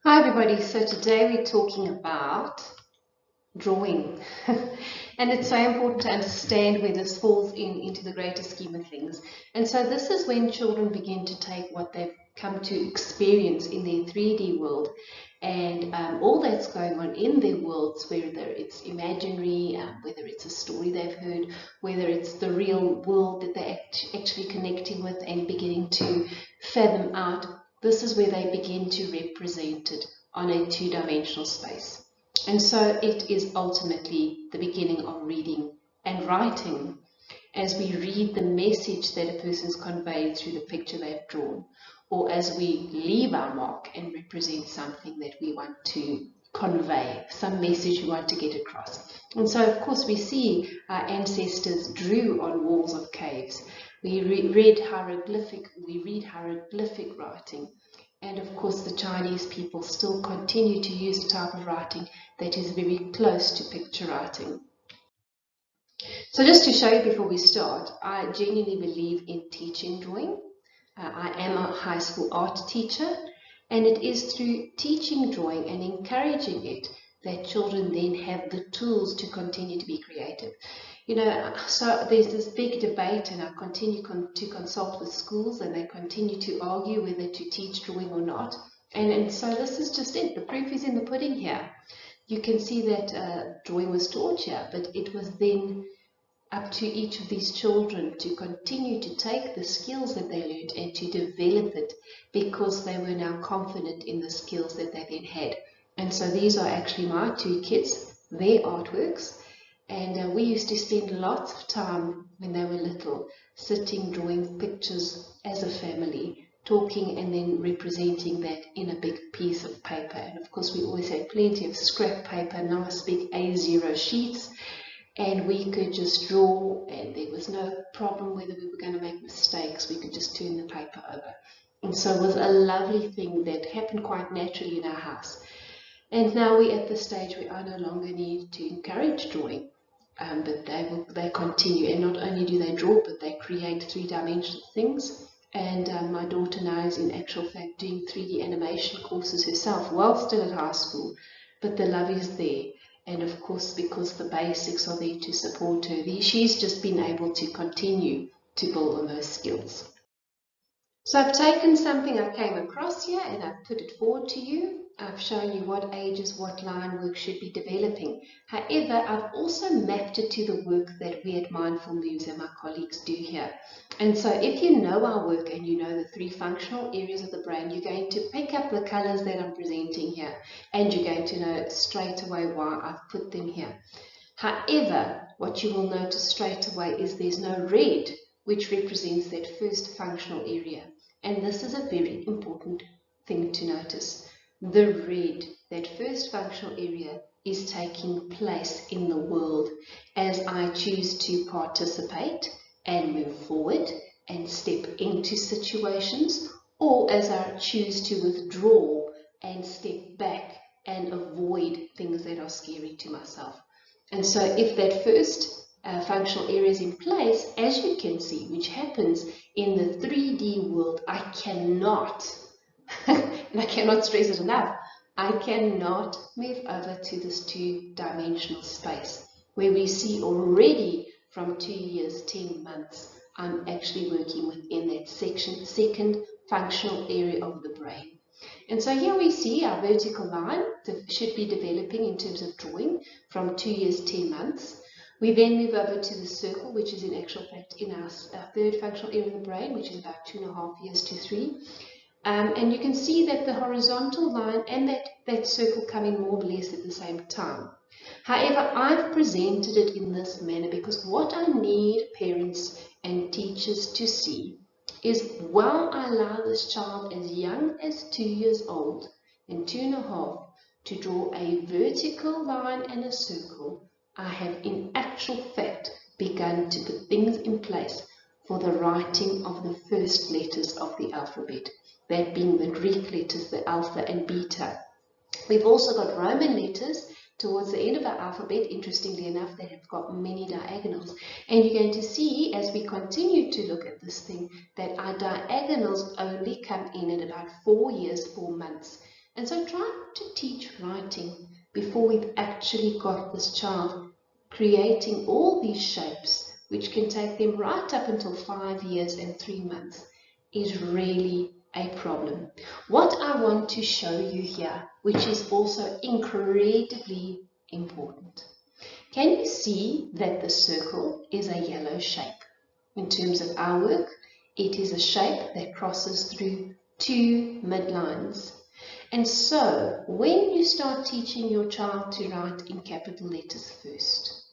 Hi everybody, so today we're talking about drawing and it's so important to understand where this falls into the greater scheme of things. And so this is when children begin to take what they've come to experience in their 3D world and all that's going on in their worlds, whether it's imaginary, whether it's a story they've heard, whether it's the real world that they're actually connecting with and beginning to fathom out. This is where they begin to represent it on a two-dimensional space. And so it is ultimately the beginning of reading and writing as we read the message that a person's conveyed through the picture they've drawn, or as we leave our mark and represent something that we want to convey, some message we want to get across. And so, of course, we see our ancestors drew on walls of caves. We read hieroglyphic writing. And of course, the Chinese people still continue to use a type of writing that is very close to picture writing. So just to show you before we start, I genuinely believe in teaching drawing. I am a high school art teacher, and it is through teaching drawing and encouraging it that children then have the tools to continue to be creative. You know, so there's this big debate, and I continue to consult with schools, and they continue to argue whether to teach drawing or not. And so this is just it. The proof is in the pudding here. You can see that drawing was taught here, but it was then up to each of these children to continue to take the skills that they learned and to develop it because they were now confident in the skills that they then had. And so these are actually my two kids, their artworks. And we used to spend lots of time when they were little sitting, drawing pictures as a family, talking and then representing that in a big piece of paper. And of course, we always had plenty of scrap paper, nice big A0 sheets. And we could just draw, and there was no problem whether we were going to make mistakes. We could just turn the paper over. And so it was a lovely thing that happened quite naturally in our house. And now we're at the stage where I no longer need to encourage drawing, but they continue. And not only do they draw, but they create three-dimensional things. And my daughter now is in actual fact doing 3D animation courses herself while still at high school. But the love is there. And of course, because the basics are there to support her, she's just been able to continue to build on those skills. So I've taken something I came across here and I've put it forward to you. I've shown you what ages, what line work should be developing. However, I've also mapped it to the work that we at Mindful Moves and my colleagues do here. And so if you know our work and you know the three functional areas of the brain, you're going to pick up the colors that I'm presenting here and you're going to know straight away why I've put them here. However, what you will notice straight away is there's no red, which represents that first functional area. And this is a very important thing to notice. The red, that first functional area, is taking place in the world as I choose to participate and move forward and step into situations, or as I choose to withdraw and step back and avoid things that are scary to myself. And so if that first functional area is in place, as you can see, which happens in the 3D world, I cannot, and I cannot stress it enough, I cannot move over to this two-dimensional space where we see already from 2 years, 10 months, I'm actually working within that second functional area of the brain. And so here we see our vertical line should be developing in terms of drawing from 2 years, 10 months. We then move over to the circle, which is in actual fact in our third functional area of the brain, which is about 2.5 years to 3. And you can see that the horizontal line and that circle come in more or less at the same time. However, I've presented it in this manner because what I need parents and teachers to see is while I allow this child as young as 2 years old and 2.5 to draw a vertical line and a circle, I have in actual fact begun to put things in place for the writing of the first letters of the alphabet, that being the Greek letters, the alpha and beta. We've also got Roman letters towards the end of our alphabet, interestingly enough, that have got many diagonals. And you're going to see, as we continue to look at this thing, that our diagonals only come in at about 4 years, 4 months. And so try to teach writing before we've actually got this child creating all these shapes, which can take them right up until 5 years and 3 months, is really a problem. What I want to show you here, which is also incredibly important. Can you see that the circle is a yellow shape? In terms of our work, it is a shape that crosses through 2 midlines. And so, when you start teaching your child to write in capital letters first,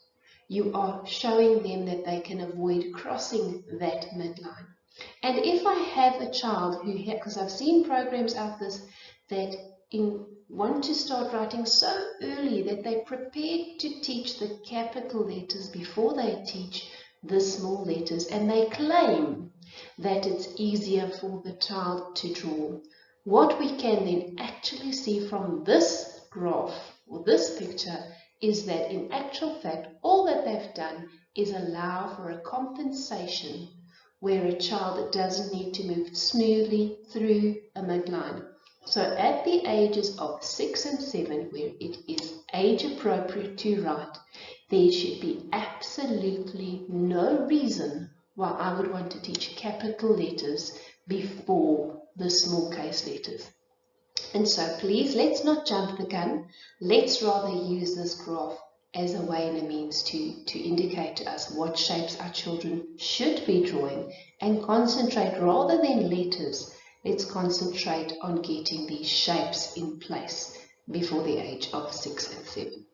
you are showing them that they can avoid crossing that midline. And if I have a child who, because I've seen programs out this, that want to start writing so early that they're prepared to teach the capital letters before they teach the small letters, and they claim that it's easier for the child to draw. What we can then actually see from this graph or this picture is that in actual fact, all that they've done is allow for a compensation where a child doesn't need to move smoothly through a midline. So at the ages of 6 and 7, where it is age appropriate to write, there should be absolutely no reason why I would want to teach capital letters before the small case letters. And so please, let's not jump the gun. Let's rather use this graph as a way and a means to indicate to us what shapes our children should be drawing, and concentrate rather than letters. Let's concentrate on getting these shapes in place before the age of 6 and 7.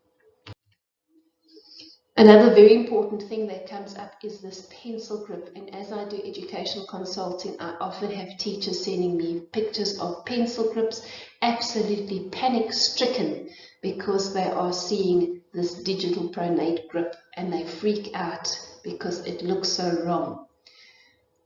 Another very important thing that comes up is this pencil grip, and as I do educational consulting, I often have teachers sending me pictures of pencil grips, absolutely panic-stricken because they are seeing this digital pronate grip and they freak out because it looks so wrong.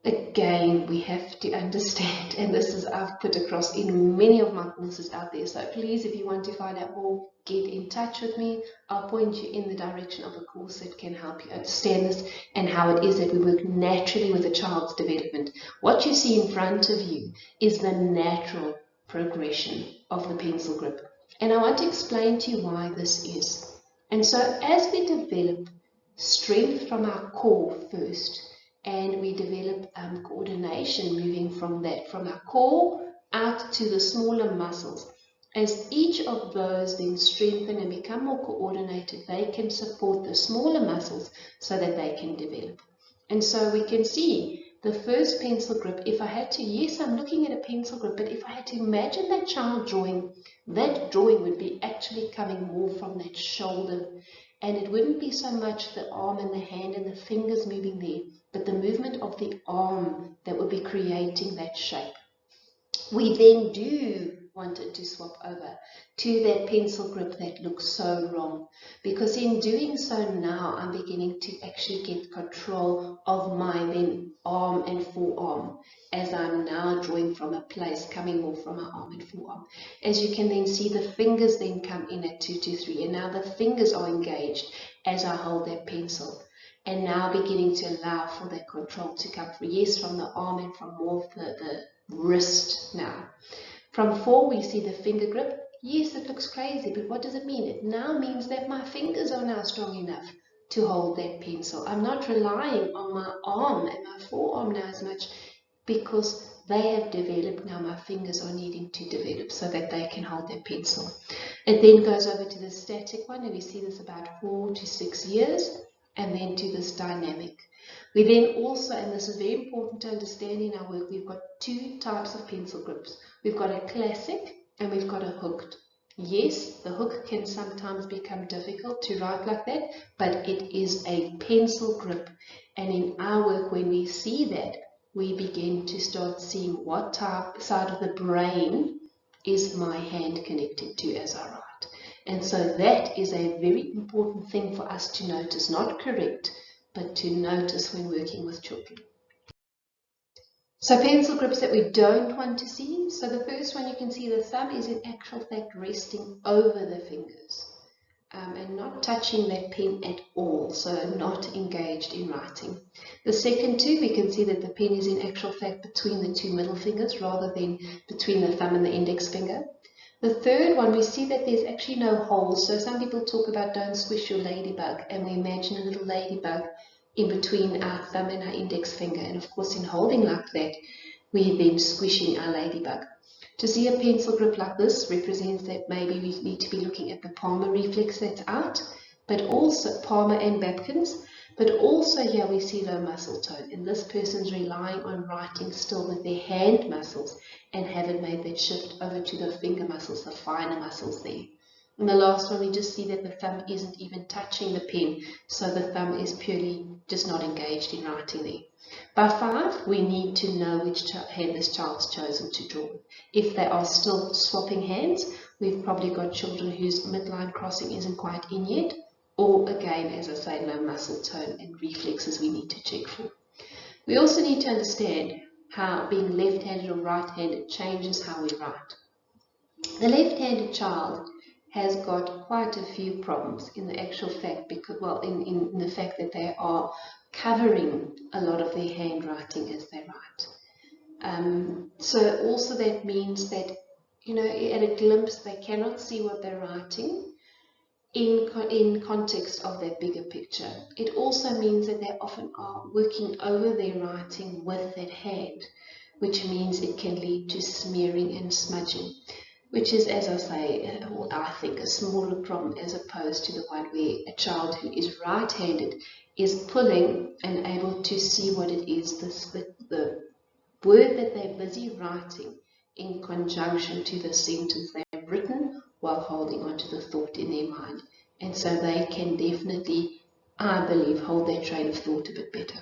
Again, we have to understand, and this is I've put across in many of my courses out there, so please, if you want to find out more, get in touch with me. I'll point you in the direction of a course that can help you understand this and how it is that we work naturally with a child's development. What you see in front of you is the natural progression of the pencil grip. And I want to explain to you why this is. And so as we develop strength from our core first, and we develop coordination moving from our core out to the smaller muscles. As each of those then strengthen and become more coordinated, they can support the smaller muscles so that they can develop. And so we can see the first pencil grip, if I had to, yes, I'm looking at a pencil grip, but if I had to imagine that child drawing, that drawing would be actually coming more from that shoulder. And it wouldn't be so much the arm and the hand and the fingers moving there, but the movement of the arm that would be creating that shape. We then do want it to swap over to that pencil grip that looks so wrong, because in doing so now I'm beginning to actually get control of my then arm and forearm as I'm now drawing from a place coming more from my arm and forearm. As you can then see, the fingers then come in at 2 to 3, and now the fingers are engaged as I hold that pencil. And now beginning to allow for that control to come from, yes, from the arm and from more of the wrist now. From 4, we see the finger grip. Yes, it looks crazy, but what does it mean? It now means that my fingers are now strong enough to hold that pencil. I'm not relying on my arm and my forearm now as much, because they have developed. Now my fingers are needing to develop so that they can hold that pencil. It then goes over to the static one, and we see this about 4 to 6 years. And then to this dynamic. We then also, and this is very important to understand in our work, we've got 2 types of pencil grips. We've got a classic and we've got a hooked. Yes, the hook can sometimes become difficult to write like that, but it is a pencil grip. And in our work, when we see that, we begin to start seeing what side of the brain is my hand connected to as I write. And so that is a very important thing for us to notice, not correct, but to notice when working with children. So pencil grips that we don't want to see. So the first one, you can see the thumb is in actual fact resting over the fingers and not touching that pen at all, so not engaged in writing. The second 2, we can see that the pen is in actual fact between the 2 middle fingers rather than between the thumb and the index finger. The third one, we see that there's actually no holes. So some people talk about don't squish your ladybug, and we imagine a little ladybug in between our thumb and our index finger. And of course, in holding like that, we're then squishing our ladybug. To see a pencil grip like this represents that maybe we need to be looking at the palmar reflex that's out, but also palmar and Babkin's, but also here we see low muscle tone, and this person's relying on writing still with their hand muscles and haven't made that shift over to the finger muscles, the finer muscles there. And the last one, we just see that the thumb isn't even touching the pen, so the thumb is purely just not engaged in writing there. By 5, we need to know which hand this child's chosen to draw. If they are still swapping hands, we've probably got children whose midline crossing isn't quite in yet, or again, as I say, low muscle tone and reflexes we need to check for. We also need to understand how being left-handed or right-handed changes how we write. The left-handed child has got quite a few problems in the actual fact, because, well, in the fact that they are covering a lot of their handwriting as they write. So also that means that, you know, at a glimpse they cannot see what they're writing in context of that bigger picture. It also means that they often are working over their writing with that hand, which means it can lead to smearing and smudging, which is, as I say, or I think, a smaller problem as opposed to the one where a child who is right-handed is pulling and able to see what it is, the word that they're busy writing in conjunction to the sentence they've written while holding on to the thought in their mind. And so they can definitely, I believe, hold their train of thought a bit better.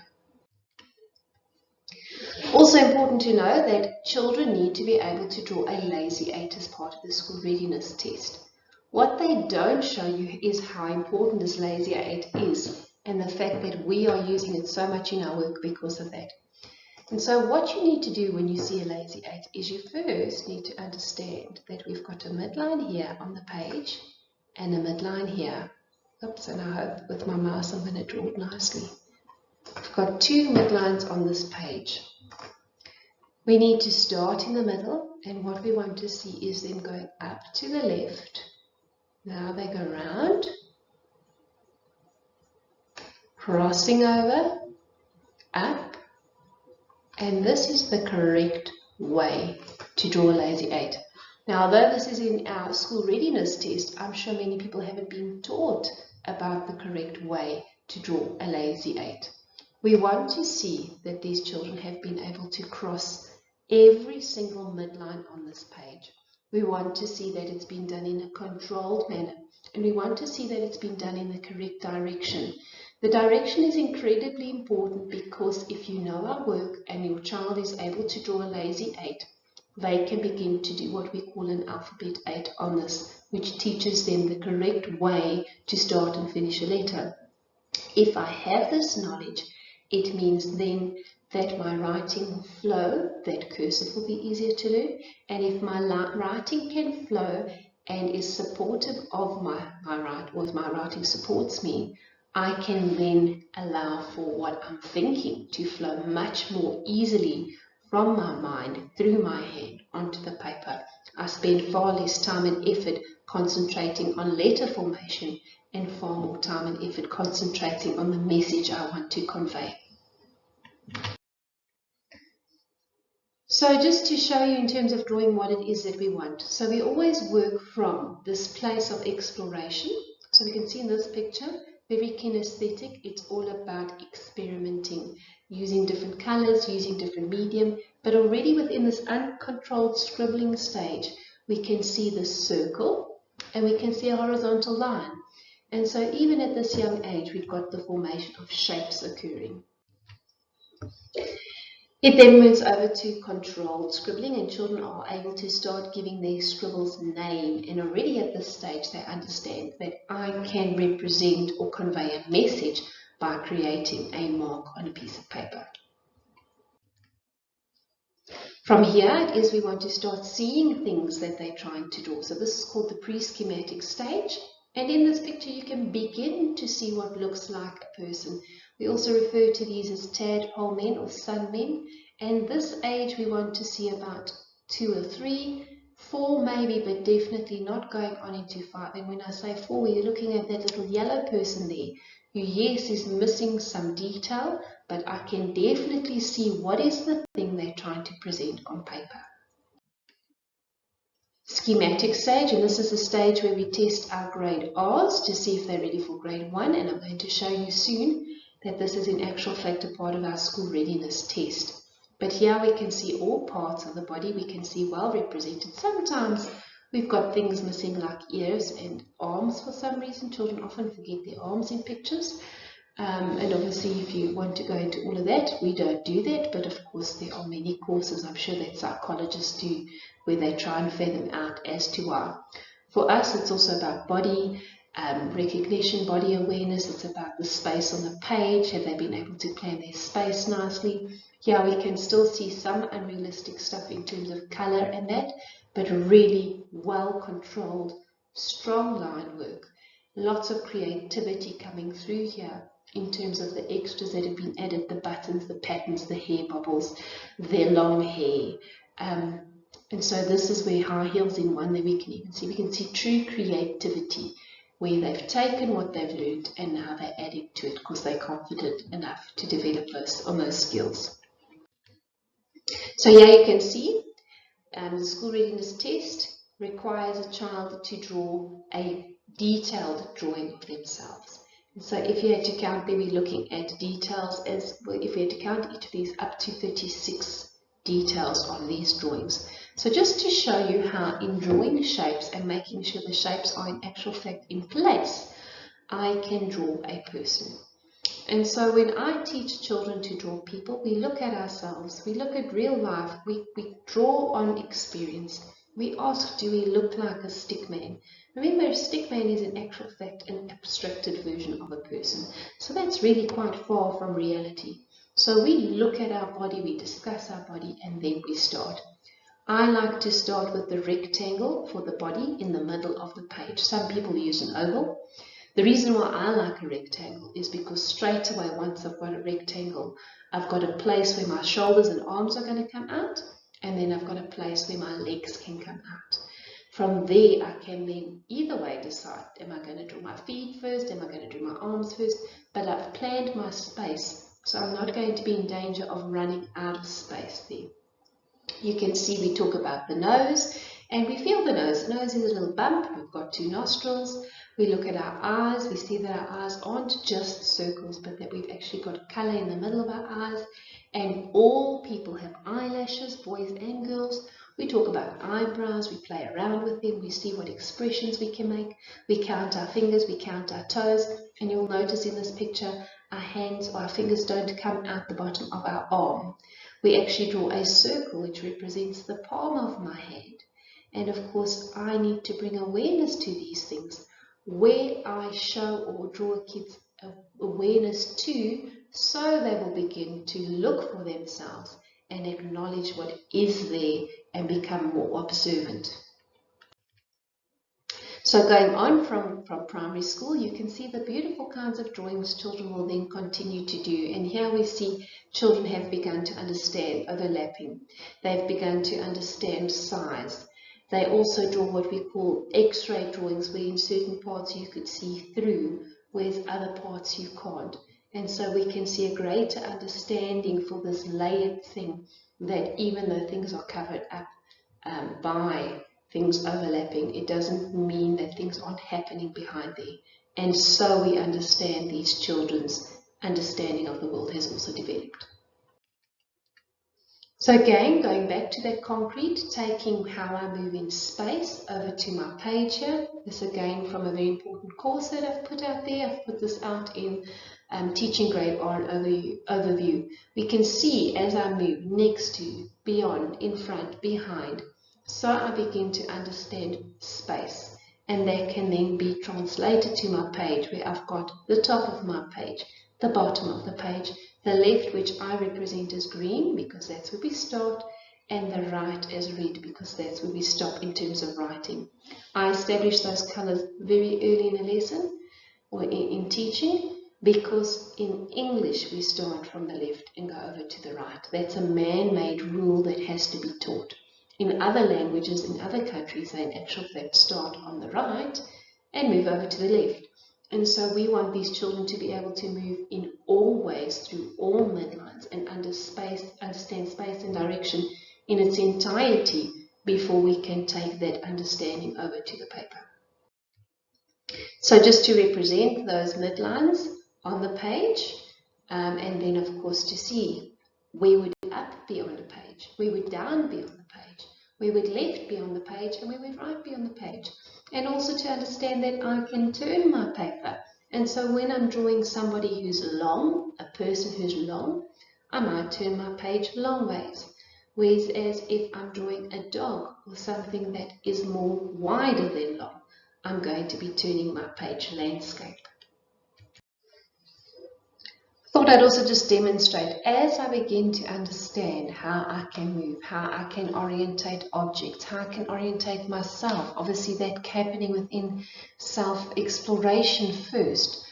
Also important to know that children need to be able to draw a lazy 8 as part of the school readiness test. What they don't show you is how important this lazy 8 is, and the fact that we are using it so much in our work because of that. And so what you need to do when you see a lazy 8 is you first need to understand that we've got a midline here on the page and a midline here. Oops, and I hope with my mouse I'm going to draw it nicely. I've got 2 midlines on this page. We need to start in the middle, and what we want to see is them going up to the left. Now they go round, crossing over, up, and this is the correct way to draw a lazy 8. Now, although this is in our school readiness test, I'm sure many people haven't been taught about the correct way to draw a lazy 8. We want to see that these children have been able to cross every single midline on this page. We want to see that it's been done in a controlled manner, and we want to see that it's been done in the correct direction. The direction is incredibly important because if you know our work and your child is able to draw a lazy 8, they can begin to do what we call an alphabet 8 on this, which teaches them the correct way to start and finish a letter. If I have this knowledge, it means then that my writing will flow, that cursive will be easier to learn, and if my writing can flow and is supportive of my writing supports me, I can then allow for what I'm thinking to flow much more easily from my mind through my hand onto the paper. I spend far less time and effort concentrating on letter formation and far more time and effort concentrating on the message I want to convey. So just to show you in terms of drawing what it is that we want. So we always work from this place of exploration. So we can see in this picture, very kinesthetic. It's all about experimenting, using different colors, using different medium. But already within this uncontrolled scribbling stage, we can see this circle and we can see a horizontal line. And so even at this young age, we've got the formation of shapes occurring. It then moves over to controlled scribbling, and children are able to start giving their scribbles name, and already at this stage they understand that I can represent or convey a message by creating a mark on a piece of paper. From here it is we want to start seeing things that they're trying to draw. So this is called the pre-schematic stage, and in this picture you can begin to see what looks like a person. We also refer to these as tadpole men or sun men, and this age we want to see about 2 or 3 4 maybe, but definitely not going on into 5. And when I say 4, you're looking at that little yellow person there, who yes is missing some detail, but I can definitely see what is the thing they're trying to present on paper. Schematic stage, and this is the stage where we test our grade R's to see if they're ready for grade 1, and I'm going to show you soon that this is in actual fact a part of our school readiness test. But here we can see all parts of the body, we can see well represented. Sometimes we've got things missing like ears and arms for some reason. Children often forget their arms in pictures. And obviously if you want to go into all of that, we don't do that, but of course there are many courses, I'm sure that psychologists do, where they try and fathom out as to why. For us, it's also about body recognition, body awareness. It's about the space on the page. Have they been able to plan their space nicely? Here we can still see some unrealistic stuff in terms of color and that, but really well controlled, strong line work. Lots of creativity coming through here in terms of the extras that have been added, the buttons, the patterns, the hair bubbles, their long hair. And so this is where high heels in one, that we can see true creativity, where they've taken what they've learned and now they're adding to it because they're confident enough to develop those skills. So here you can see the school readiness test requires a child to draw a detailed drawing of themselves. And so if you had to count, then we're looking at details as well. If we had to count each of these, up to 36 details on these drawings. So just to show you how in drawing shapes and making sure the shapes are in actual fact in place, I can draw a person. And so when I teach children to draw people, we look at ourselves, we look at real life, we draw on experience. We ask, do we look like a stick man? Remember, a stick man is in actual fact an abstracted version of a person. So that's really quite far from reality. So we look at our body, we discuss our body, and then we start. I like to start with the rectangle for the body in the middle of the page. Some people use an oval. The reason why I like a rectangle is because straight away, once I've got a rectangle, I've got a place where my shoulders and arms are going to come out, and then I've got a place where my legs can come out. From there, I can then either way decide, am I going to draw my feet first, am I going to draw my arms first, but I've planned my space, so I'm not going to be in danger of running out of space there. You can see we talk about the nose, and we feel the nose. The nose is a little bump, we've got 2 nostrils. We look at our eyes, we see that our eyes aren't just circles, but that we've actually got colour in the middle of our eyes. And all people have eyelashes, boys and girls. We talk about eyebrows, we play around with them, we see what expressions we can make. We count our fingers, we count our toes, and you'll notice in this picture, our hands or our fingers don't come out the bottom of our arm. We actually draw a circle which represents the palm of my hand. And of course, I need to bring awareness to these things, where I show or draw kids awareness to, so they will begin to look for themselves and acknowledge what is there and become more observant. So going on from primary school, you can see the beautiful kinds of drawings children will then continue to do. And here we see children have begun to understand overlapping. They've begun to understand size. They also draw what we call X-ray drawings, where in certain parts you could see through, whereas other parts you can't. And so we can see a greater understanding for this layered thing, that even though things are covered up by things overlapping, it doesn't mean that things aren't happening behind there. And so we understand these children's understanding of the world has also developed. So again, going back to that concrete, taking how I move in space over to my page here. This again from a very important course that I've put out there. I've put this out in Teaching Grade R overview. We can see as I move next to, beyond, in front, behind. So I begin to understand space, and that can then be translated to my page, where I've got the top of my page, the bottom of the page, the left, which I represent as green because that's where we start, and the right as red because that's where we stop in terms of writing. I establish those colors very early in a lesson or in teaching, because in English we start from the left and go over to the right. That's a man-made rule that has to be taught. In other languages, in other countries, they in actual fact start on the right and move over to the left. And so we want these children to be able to move in all ways through all midlines and understand space and direction in its entirety before we can take that understanding over to the paper. So just to represent those midlines on the page, and then of course to see where would up be on the page, where would down be on the page, where would left be on the page, and where would right be on the page. And also to understand that I can turn my paper. And so when I'm drawing somebody who's long, a person who's long, I might turn my page long ways. Whereas if I'm drawing a dog or something that is more wider than long, I'm going to be turning my page landscape. Thought I'd also just demonstrate, as I begin to understand how I can move, how I can orientate objects, how I can orientate myself, obviously that happening within self-exploration first,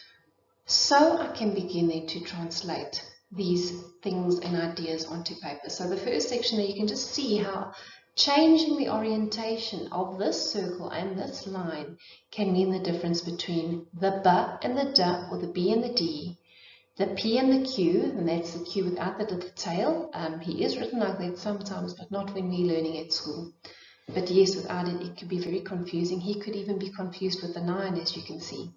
so I can begin then to translate these things and ideas onto paper. So the first section there, you can just see how changing the orientation of this circle and this line can mean the difference between the B and the D, or the B and the D, the P and the Q, and that's the Q without the little tail. He is written like that sometimes, but not when we're learning at school. But yes, without it, it could be very confusing. He could even be confused with the 9, as you can see.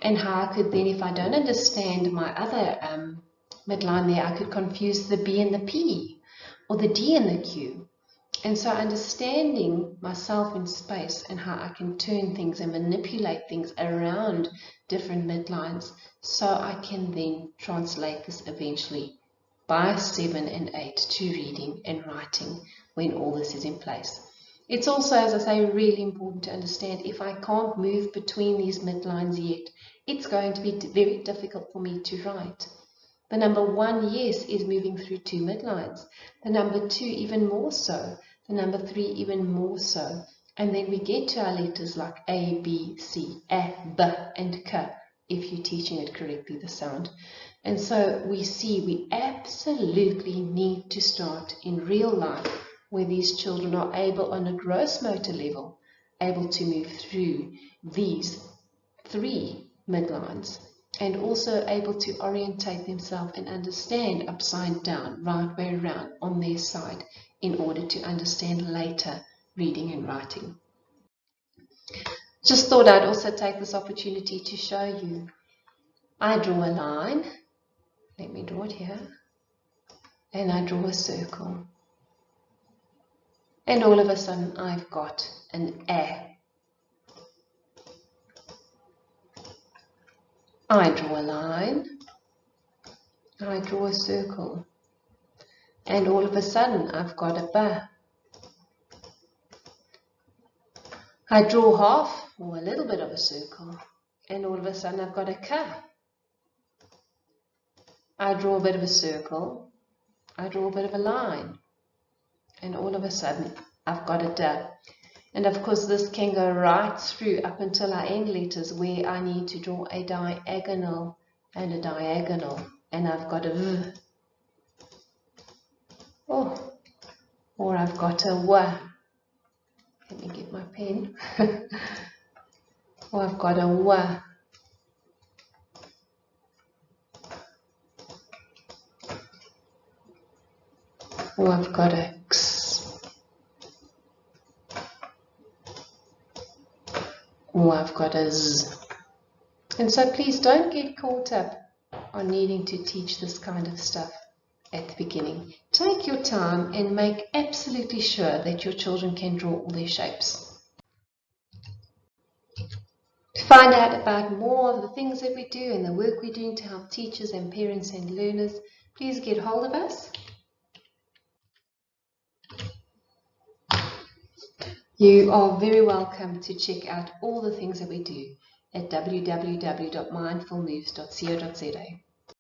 And how I could then, if I don't understand my other midline there, I could confuse the B and the P, or the D and the Q. And so understanding myself in space and how I can turn things and manipulate things around different midlines, so I can then translate this eventually by 7 and 8 to reading and writing when all this is in place. It's also, as I say, really important to understand if I can't move between these midlines yet, it's going to be very difficult for me to write. The number 1, yes, is moving through 2 midlines. The number 2, even more so. The number 3, even more so. And then we get to our letters like A, B, C, A, B, and K, if you're teaching it correctly, the sound. And so we see we absolutely need to start in real life where these children are able, on a gross motor level, able to move through these 3 midlines, and also able to orientate themselves and understand upside down, right way around, on their side, in order to understand later reading and writing. Just thought I'd also take this opportunity to show you. I draw a line, let me draw it here, and I draw a circle. And all of a sudden I've got an A. I draw a line, I draw a circle, and all of a sudden I've got a B. I draw half or a little bit of a circle, and all of a sudden I've got a K. I draw a bit of a circle, I draw a bit of a line, and all of a sudden I've got a D. And of course this can go right through up until our end letters, where I need to draw a diagonal and a diagonal, and I've got a V. Oh, or I've got a W. Let me get my pen. Or I've got a W. Or I've got a X. Or I've got a Z. And so please don't get caught up on needing to teach this kind of stuff at the beginning. Take your time and make absolutely sure that your children can draw all their shapes. To find out about more of the things that we do and the work we're doing to help teachers and parents and learners, please get hold of us. You are very welcome to check out all the things that we do at www.mindfulmoves.co.za.